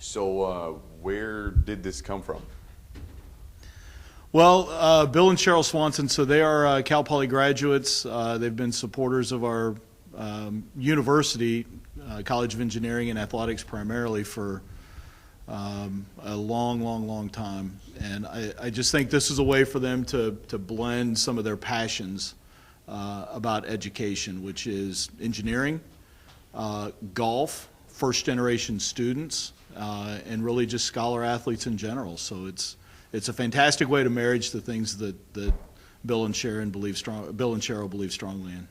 So where did this come from? Well, Bill and Cheryl Swanson, so they are Cal Poly graduates. They've been supporters of our university, College of Engineering and Athletics primarily for a long time. And I just think this is a way for them to blend some of their passions about education, which is engineering, golf, first-generation students, and really just scholar athletes in general. So it's a fantastic way to marriage the things that Bill and Cheryl believe strongly in.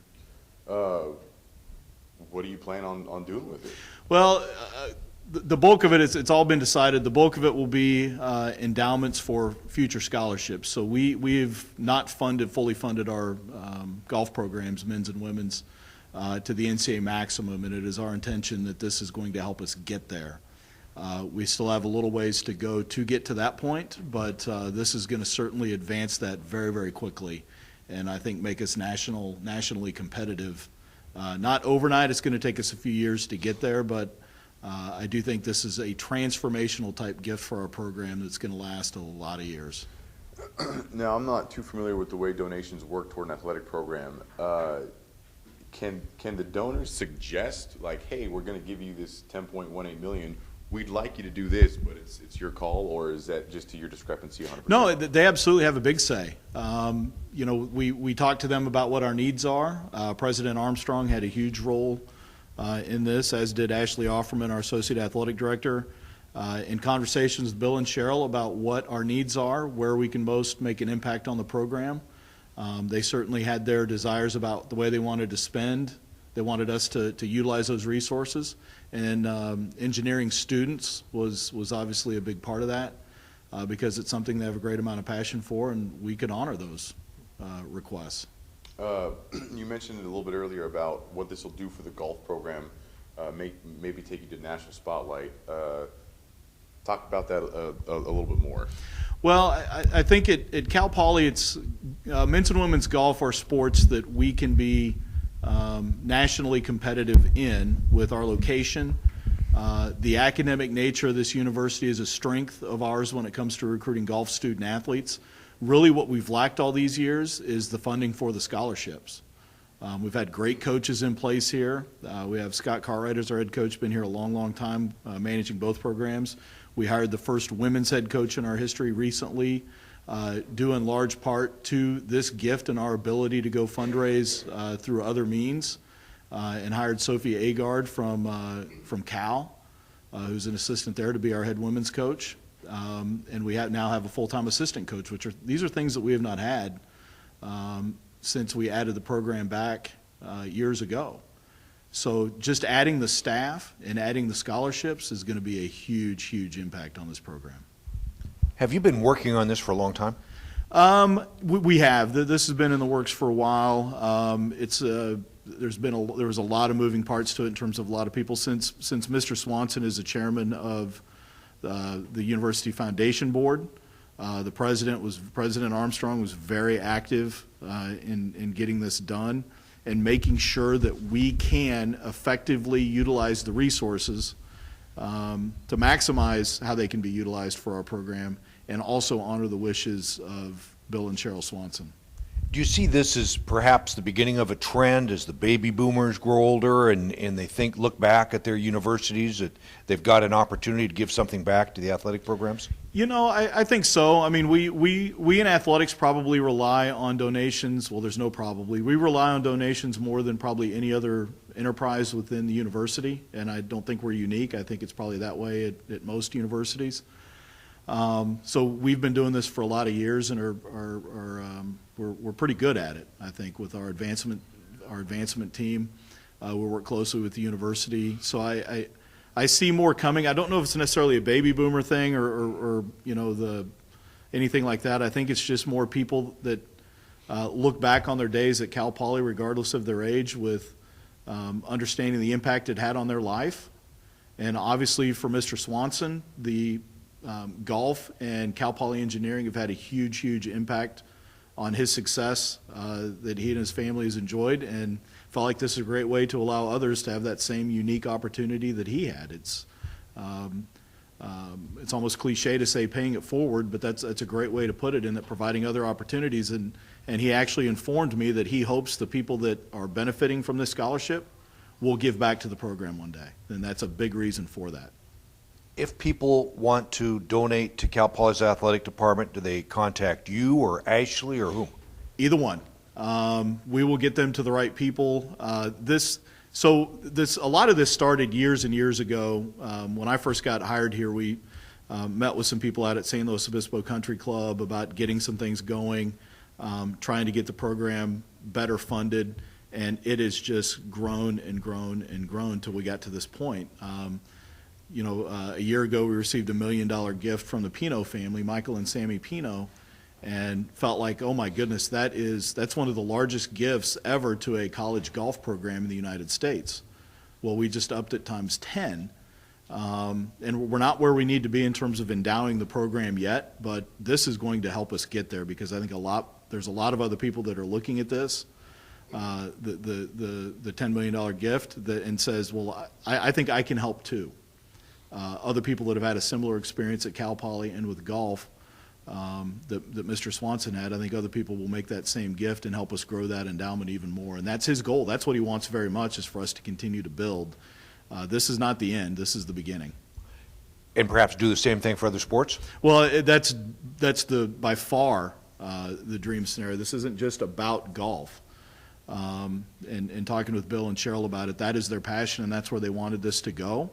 What do you plan on doing with it? Well, the bulk of it it's all been decided. The bulk of it will be endowments for future scholarships. So we've not fully funded our golf programs, men's and women's, to the NCAA maximum, and it is our intention that this is going to help us get there. We still have a little ways to go to get to that point, but this is going to certainly advance that very quickly, and I think make us nationally competitive. Not overnight, it's going to take us a few years to get there, but I do think this is a transformational type gift for our program that's going to last a lot of years. Now, I'm not too familiar with the way donations work toward an athletic program. Can the donors suggest, like, hey, we're going to give you this $10.18 million, we'd like you to do this, but it's your call, or is that just to your discrepancy 100%? No, they absolutely have a big say. You know, we talked to them about what our needs are. President Armstrong had a huge role in this, as did Ashley Offerman, our Associate Athletic Director, in conversations with Bill and Cheryl about what our needs are, where we can most make an impact on the program. They certainly had their desires about the way they wanted to spend. They wanted us to utilize those resources, and engineering students was obviously a big part of that because it's something they have a great amount of passion for, and we could honor those requests. You mentioned it a little bit earlier about what this will do for the golf program, maybe take you to national spotlight. Talk about that a little bit more. Well, I think at Cal Poly, it's men's and women's golf are sports that we can be nationally competitive in with our location. The academic nature of this university is a strength of ours when it comes to recruiting golf student athletes. Really what we've lacked all these years is the funding for the scholarships. We've had great coaches in place here. We have Scott Cartwright as our head coach, been here a long time managing both programs. We hired the first women's head coach in our history recently, due in large part to this gift and our ability to go fundraise through other means, and hired Sophia Agard from Cal, who's an assistant there, to be our head women's coach. And we now have a full-time assistant coach, these are things that we have not had since we added the program back years ago. So just adding the staff and adding the scholarships is going to be a huge impact on this program. Have you been working on this for a long time? We have. This has been in the works for a while. There was a lot of moving parts to it in terms of a lot of people. Since Mr. Swanson is the chairman of the University Foundation Board, President Armstrong was very active in getting this done and making sure that we can effectively utilize the resources to maximize how they can be utilized for our program and also honor the wishes of Bill and Cheryl Swanson. Do you see this as perhaps the beginning of a trend as the baby boomers grow older and they look back at their universities that they've got an opportunity to give something back to the athletic programs? You know, I think so. I mean, we in athletics probably rely on donations. Well, there's no probably. We rely on donations more than probably any other enterprise within the university, and I don't think we're unique. I think it's probably that way at most universities. So we've been doing this for a lot of years, and we're pretty good at it. I think with our advancement team, we work closely with the university. So I see more coming. I don't know if it's necessarily a baby boomer thing or you know anything like that. I think it's just more people that look back on their days at Cal Poly, regardless of their age, with understanding the impact it had on their life. And obviously for Mr. Swanson, the golf and Cal Poly engineering have had a huge impact on his success that he and his family has enjoyed, and felt like this is a great way to allow others to have that same unique opportunity that he had. It's it's almost cliche to say paying it forward, but that's a great way to put it, in that providing other opportunities. And he actually informed me that he hopes the people that are benefiting from this scholarship will give back to the program one day. And that's a big reason for that. If people want to donate to Cal Poly's athletic department, do they contact you or Ashley or whom? Either one. We will get them to the right people. A lot of this started years and years ago. When I first got hired here, we met with some people out at St. Louis Obispo Country Club about getting some things going, trying to get the program better funded, and it has just grown and grown and grown until we got to this point. A year ago, we received $1 million gift from the Pino family, Michael and Sammy Pino, and felt like, oh my goodness, that's one of the largest gifts ever to a college golf program in the United States. Well, we just upped it times 10, and we're not where we need to be in terms of endowing the program yet, but this is going to help us get there, because I think there's a lot of other people that are looking at this, the $10 million gift, and says, well, I think I can help too. Other people that have had a similar experience at Cal Poly and with golf that Mr. Swanson had, I think other people will make that same gift and help us grow that endowment even more. And that's his goal. That's what he wants very much, is for us to continue to build. This is not the end. This is the beginning. And perhaps do the same thing for other sports? Well, that's by far the dream scenario. This isn't just about golf. And talking with Bill and Cheryl about it, that is their passion, and that's where they wanted this to go.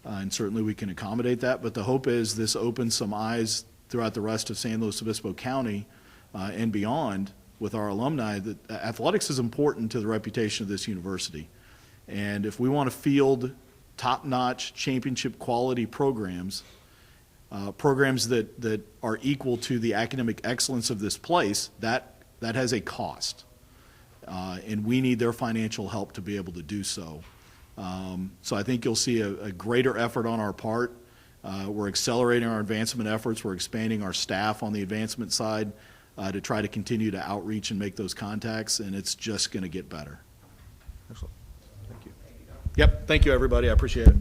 And certainly we can accommodate that, but the hope is this opens some eyes throughout the rest of San Luis Obispo County and beyond with our alumni that athletics is important to the reputation of this university. And if we want to field top-notch championship quality programs, programs that are equal to the academic excellence of this place, that has a cost. And we need their financial help to be able to do so. So I think you'll see a greater effort on our part. We're accelerating our advancement efforts. We're expanding our staff on the advancement side to try to continue to outreach and make those contacts, and it's just going to get better. Excellent. Thank you. Yep. Thank you, everybody. I appreciate it.